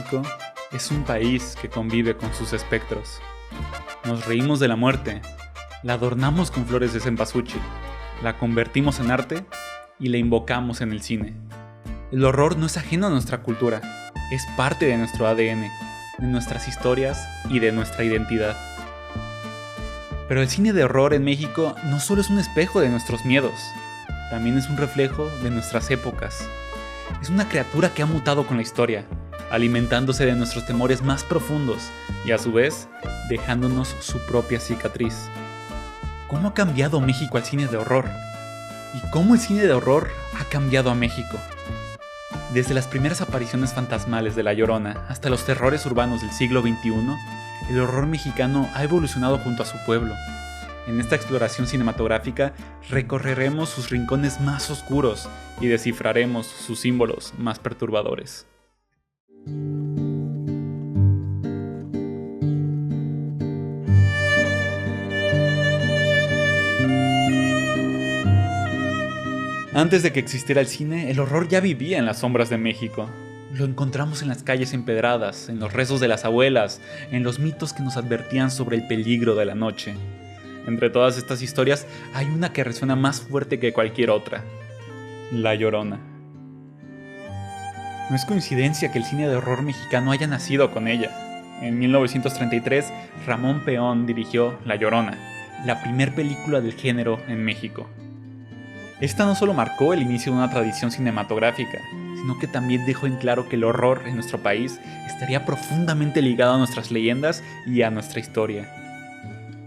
México es un país que convive con sus espectros. Nos reímos de la muerte, la adornamos con flores de cempasúchil, la convertimos en arte y la invocamos en el cine. El horror no es ajeno a nuestra cultura, es parte de nuestro ADN, de nuestras historias y de nuestra identidad. Pero el cine de horror en México no solo es un espejo de nuestros miedos, también es un reflejo de nuestras épocas. Es una criatura que ha mutado con la historia, alimentándose de nuestros temores más profundos y a su vez dejándonos su propia cicatriz. ¿Cómo ha cambiado México al cine de horror? ¿Y cómo el cine de horror ha cambiado a México? Desde las primeras apariciones fantasmales de La Llorona hasta los terrores urbanos del siglo XXI, el horror mexicano ha evolucionado junto a su pueblo. En esta exploración cinematográfica recorreremos sus rincones más oscuros y descifraremos sus símbolos más perturbadores. Antes de que existiera el cine, el horror ya vivía en las sombras de México. Lo encontramos en las calles empedradas, en los rezos de las abuelas, en los mitos que nos advertían sobre el peligro de la noche. Entre todas estas historias hay una que resuena más fuerte que cualquier otra: La Llorona. No es coincidencia que el cine de horror mexicano haya nacido con ella. En 1933, Ramón Peón dirigió La Llorona, la primer película del género en México. Esta no solo marcó el inicio de una tradición cinematográfica, sino que también dejó en claro que el horror en nuestro país estaría profundamente ligado a nuestras leyendas y a nuestra historia.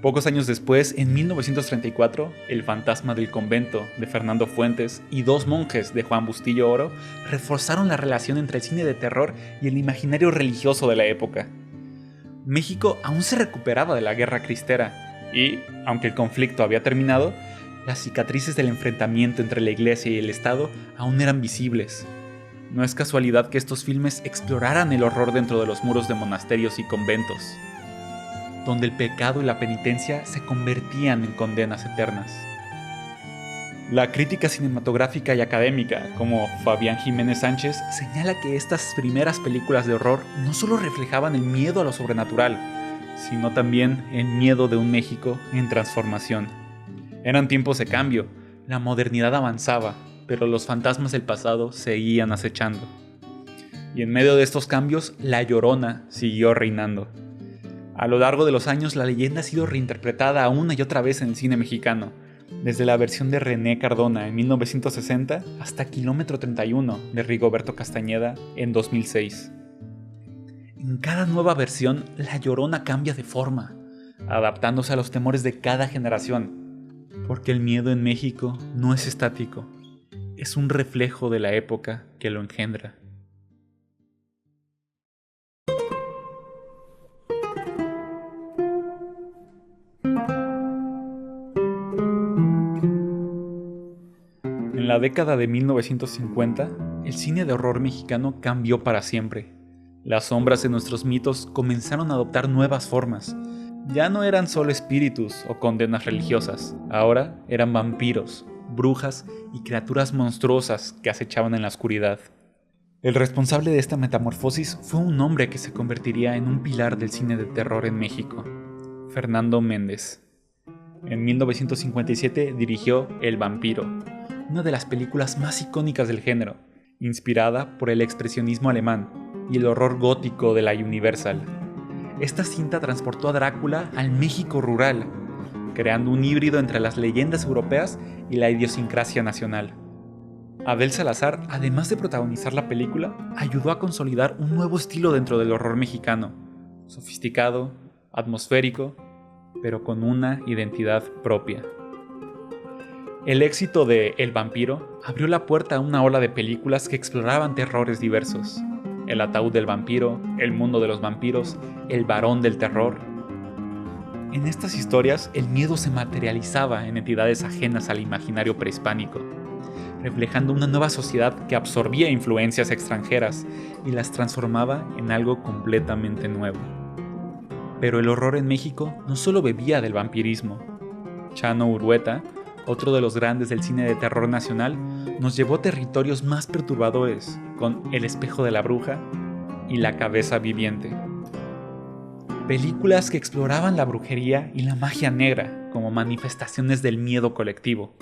Pocos años después, en 1934, El fantasma del convento, de Fernando Fuentes, y Dos monjes, de Juan Bustillo Oro, reforzaron la relación entre el cine de terror y el imaginario religioso de la época. México aún se recuperaba de la Guerra Cristera y, aunque el conflicto había terminado, las cicatrices del enfrentamiento entre la Iglesia y el Estado aún eran visibles. No es casualidad que estos filmes exploraran el horror dentro de los muros de monasterios y conventos, donde el pecado y la penitencia se convertían en condenas eternas. La crítica cinematográfica y académica, como Fabián Jiménez Sánchez, señala que estas primeras películas de horror no solo reflejaban el miedo a lo sobrenatural, sino también el miedo de un México en transformación. Eran tiempos de cambio, la modernidad avanzaba, pero los fantasmas del pasado seguían acechando. Y en medio de estos cambios, La Llorona siguió reinando. A lo largo de los años, la leyenda ha sido reinterpretada una y otra vez en el cine mexicano, desde la versión de René Cardona en 1960 hasta Kilómetro 31 de Rigoberto Castañeda en 2006. En cada nueva versión, La Llorona cambia de forma, adaptándose a los temores de cada generación, porque el miedo en México no es estático, es un reflejo de la época que lo engendra. En la década de 1950, el cine de horror mexicano cambió para siempre. Las sombras de nuestros mitos comenzaron a adoptar nuevas formas. Ya no eran solo espíritus o condenas religiosas, ahora eran vampiros, brujas y criaturas monstruosas que acechaban en la oscuridad. El responsable de esta metamorfosis fue un hombre que se convertiría en un pilar del cine de terror en México: Fernando Méndez. En 1957 dirigió El vampiro, una de las películas más icónicas del género, inspirada por el expresionismo alemán y el horror gótico de la Universal. Esta cinta transportó a Drácula al México rural, creando un híbrido entre las leyendas europeas y la idiosincrasia nacional. Abel Salazar, además de protagonizar la película, ayudó a consolidar un nuevo estilo dentro del horror mexicano, sofisticado, atmosférico, pero con una identidad propia. El éxito de El vampiro abrió la puerta a una ola de películas que exploraban terrores diversos: El ataúd del vampiro, El mundo de los vampiros, El varón del terror. En estas historias, el miedo se materializaba en entidades ajenas al imaginario prehispánico, reflejando una nueva sociedad que absorbía influencias extranjeras y las transformaba en algo completamente nuevo. Pero el horror en México no solo bebía del vampirismo. Chano Urueta, otro de los grandes del cine de terror nacional, nos llevó a territorios más perturbadores, con El espejo de la bruja y La cabeza viviente. Películas que exploraban la brujería y la magia negra como manifestaciones del miedo colectivo.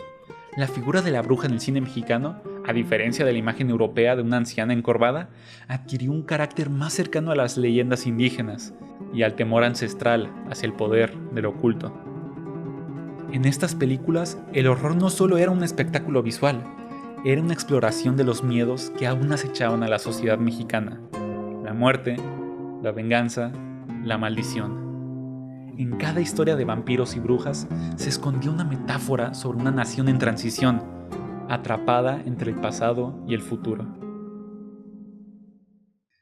La figura de la bruja en el cine mexicano, a diferencia de la imagen europea de una anciana encorvada, adquirió un carácter más cercano a las leyendas indígenas y al temor ancestral hacia el poder del oculto. En estas películas, el horror no solo era un espectáculo visual, era una exploración de los miedos que aún acechaban a la sociedad mexicana: la muerte, la venganza, la maldición. En cada historia de vampiros y brujas se escondía una metáfora sobre una nación en transición, atrapada entre el pasado y el futuro.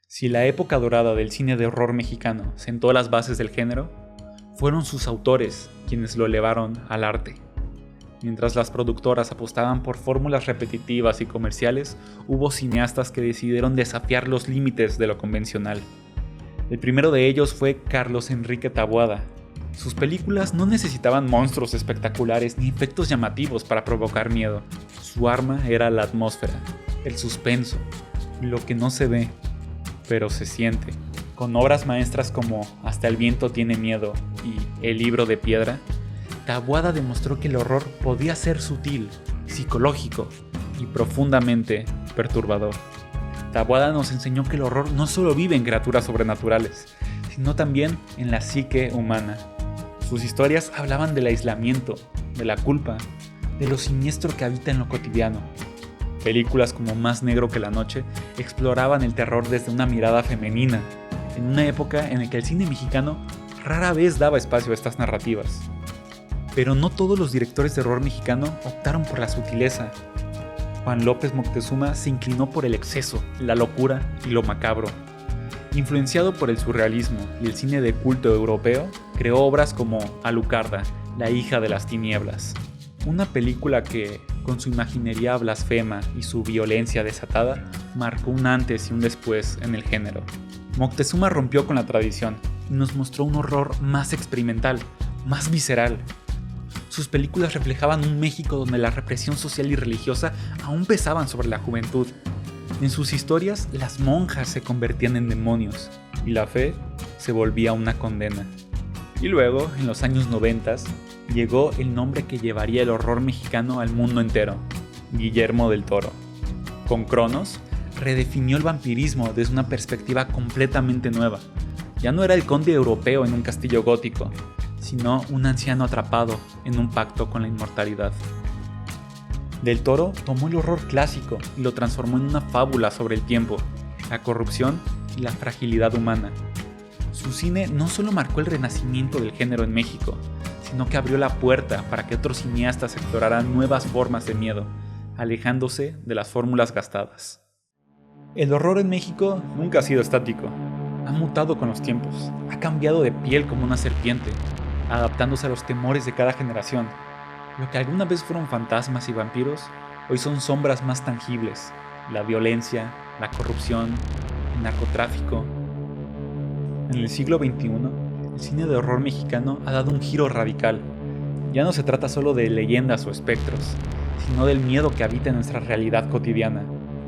Si la época dorada del cine de horror mexicano sentó las bases del género, fueron sus autores quienes lo elevaron al arte. Mientras las productoras apostaban por fórmulas repetitivas y comerciales, hubo cineastas que decidieron desafiar los límites de lo convencional. El primero de ellos fue Carlos Enrique Taboada. Sus películas no necesitaban monstruos espectaculares ni efectos llamativos para provocar miedo. Su arma era la atmósfera, el suspenso, lo que no se ve, pero se siente. Con obras maestras como Hasta el viento tiene miedo y El libro de piedra, Taboada demostró que el horror podía ser sutil, psicológico y profundamente perturbador. Taboada nos enseñó que el horror no solo vive en criaturas sobrenaturales, sino también en la psique humana. Sus historias hablaban del aislamiento, de la culpa, de lo siniestro que habita en lo cotidiano. Películas como Más negro que la noche exploraban el terror desde una mirada femenina, en una época en la que el cine mexicano rara vez daba espacio a estas narrativas. Pero no todos los directores de horror mexicano optaron por la sutileza. Juan López Moctezuma se inclinó por el exceso, la locura y lo macabro. Influenciado por el surrealismo y el cine de culto europeo, creó obras como Alucarda, la hija de las tinieblas. Una película que, con su imaginería blasfema y su violencia desatada, marcó un antes y un después en el género. Moctezuma rompió con la tradición y nos mostró un horror más experimental, más visceral. Sus películas reflejaban un México donde la represión social y religiosa aún pesaban sobre la juventud. En sus historias, las monjas se convertían en demonios y la fe se volvía una condena. Y luego, en los años 90, llegó el nombre que llevaría el horror mexicano al mundo entero: Guillermo del Toro. Con Cronos, redefinió el vampirismo desde una perspectiva completamente nueva. Ya no era el conde europeo en un castillo gótico, sino un anciano atrapado en un pacto con la inmortalidad. Del Toro tomó el horror clásico y lo transformó en una fábula sobre el tiempo, la corrupción y la fragilidad humana. Su cine no solo marcó el renacimiento del género en México, sino que abrió la puerta para que otros cineastas exploraran nuevas formas de miedo, alejándose de las fórmulas gastadas. El horror en México nunca ha sido estático. Ha mutado con los tiempos, ha cambiado de piel como una serpiente, adaptándose a los temores de cada generación. Lo que alguna vez fueron fantasmas y vampiros, hoy son sombras más tangibles: la violencia, la corrupción, el narcotráfico. En el siglo XXI, el cine de horror mexicano ha dado un giro radical. Ya no se trata solo de leyendas o espectros, sino del miedo que habita en nuestra realidad cotidiana.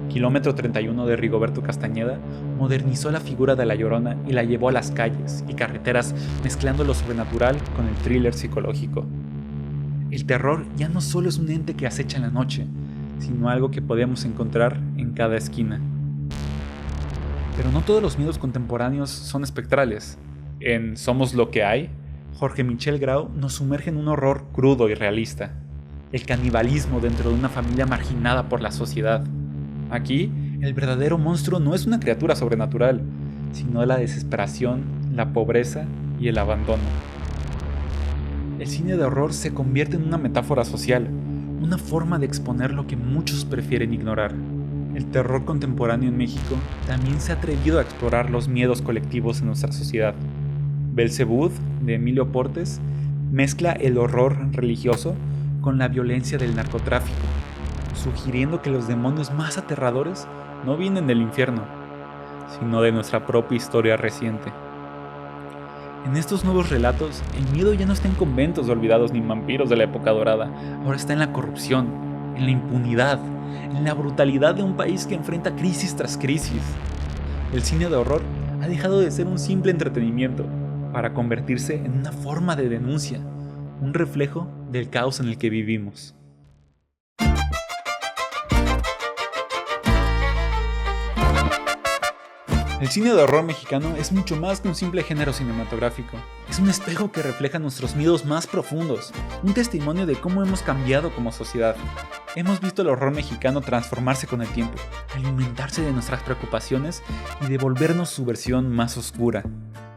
Kilómetro 31 de Rigoberto Castañeda modernizó la figura de La Llorona y la llevó a las calles y carreteras, mezclando lo sobrenatural con el thriller psicológico. El terror ya no solo es un ente que acecha en la noche, sino algo que podemos encontrar en cada esquina. Pero no todos los miedos contemporáneos son espectrales. En Somos lo que hay, Jorge Michel Grau nos sumerge en un horror crudo y realista: el canibalismo dentro de una familia marginada por la sociedad. Aquí, el verdadero monstruo no es una criatura sobrenatural, sino la desesperación, la pobreza y el abandono. El cine de horror se convierte en una metáfora social, una forma de exponer lo que muchos prefieren ignorar. El terror contemporáneo en México también se ha atrevido a explorar los miedos colectivos en nuestra sociedad. Belzebú, de Emilio Portes, mezcla el horror religioso con la violencia del narcotráfico, sugiriendo que los demonios más aterradores no vienen del infierno, sino de nuestra propia historia reciente. En estos nuevos relatos, el miedo ya no está en conventos olvidados ni en vampiros de la época dorada, ahora está en la corrupción, en la impunidad, en la brutalidad de un país que enfrenta crisis tras crisis. El cine de horror ha dejado de ser un simple entretenimiento para convertirse en una forma de denuncia, un reflejo del caos en el que vivimos. El cine de horror mexicano es mucho más que un simple género cinematográfico. Es un espejo que refleja nuestros miedos más profundos, un testimonio de cómo hemos cambiado como sociedad. Hemos visto el horror mexicano transformarse con el tiempo, alimentarse de nuestras preocupaciones y devolvernos su versión más oscura.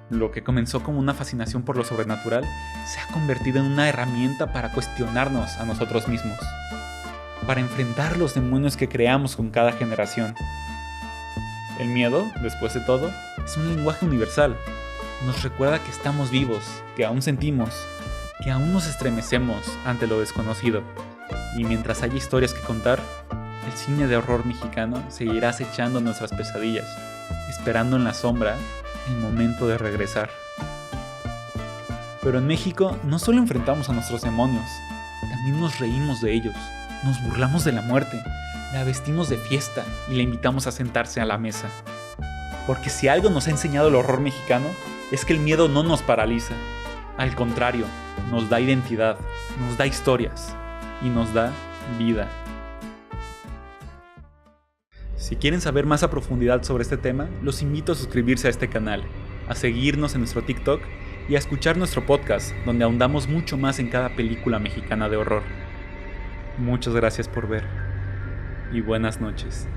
Lo que comenzó como una fascinación por lo sobrenatural se ha convertido en una herramienta para cuestionarnos a nosotros mismos, para enfrentar los demonios que creamos con cada generación. El miedo, después de todo, es un lenguaje universal. Nos recuerda que estamos vivos, que aún sentimos, que aún nos estremecemos ante lo desconocido. Y mientras haya historias que contar, el cine de horror mexicano seguirá acechando nuestras pesadillas, esperando en la sombra el momento de regresar. Pero en México no solo enfrentamos a nuestros demonios, también nos reímos de ellos, nos burlamos de la muerte, la vestimos de fiesta y la invitamos a sentarse a la mesa. Porque si algo nos ha enseñado el horror mexicano, es que el miedo no nos paraliza. Al contrario, nos da identidad, nos da historias y nos da vida. Si quieren saber más a profundidad sobre este tema, los invito a suscribirse a este canal, a seguirnos en nuestro TikTok y a escuchar nuestro podcast, donde ahondamos mucho más en cada película mexicana de horror. Muchas gracias por ver y buenas noches.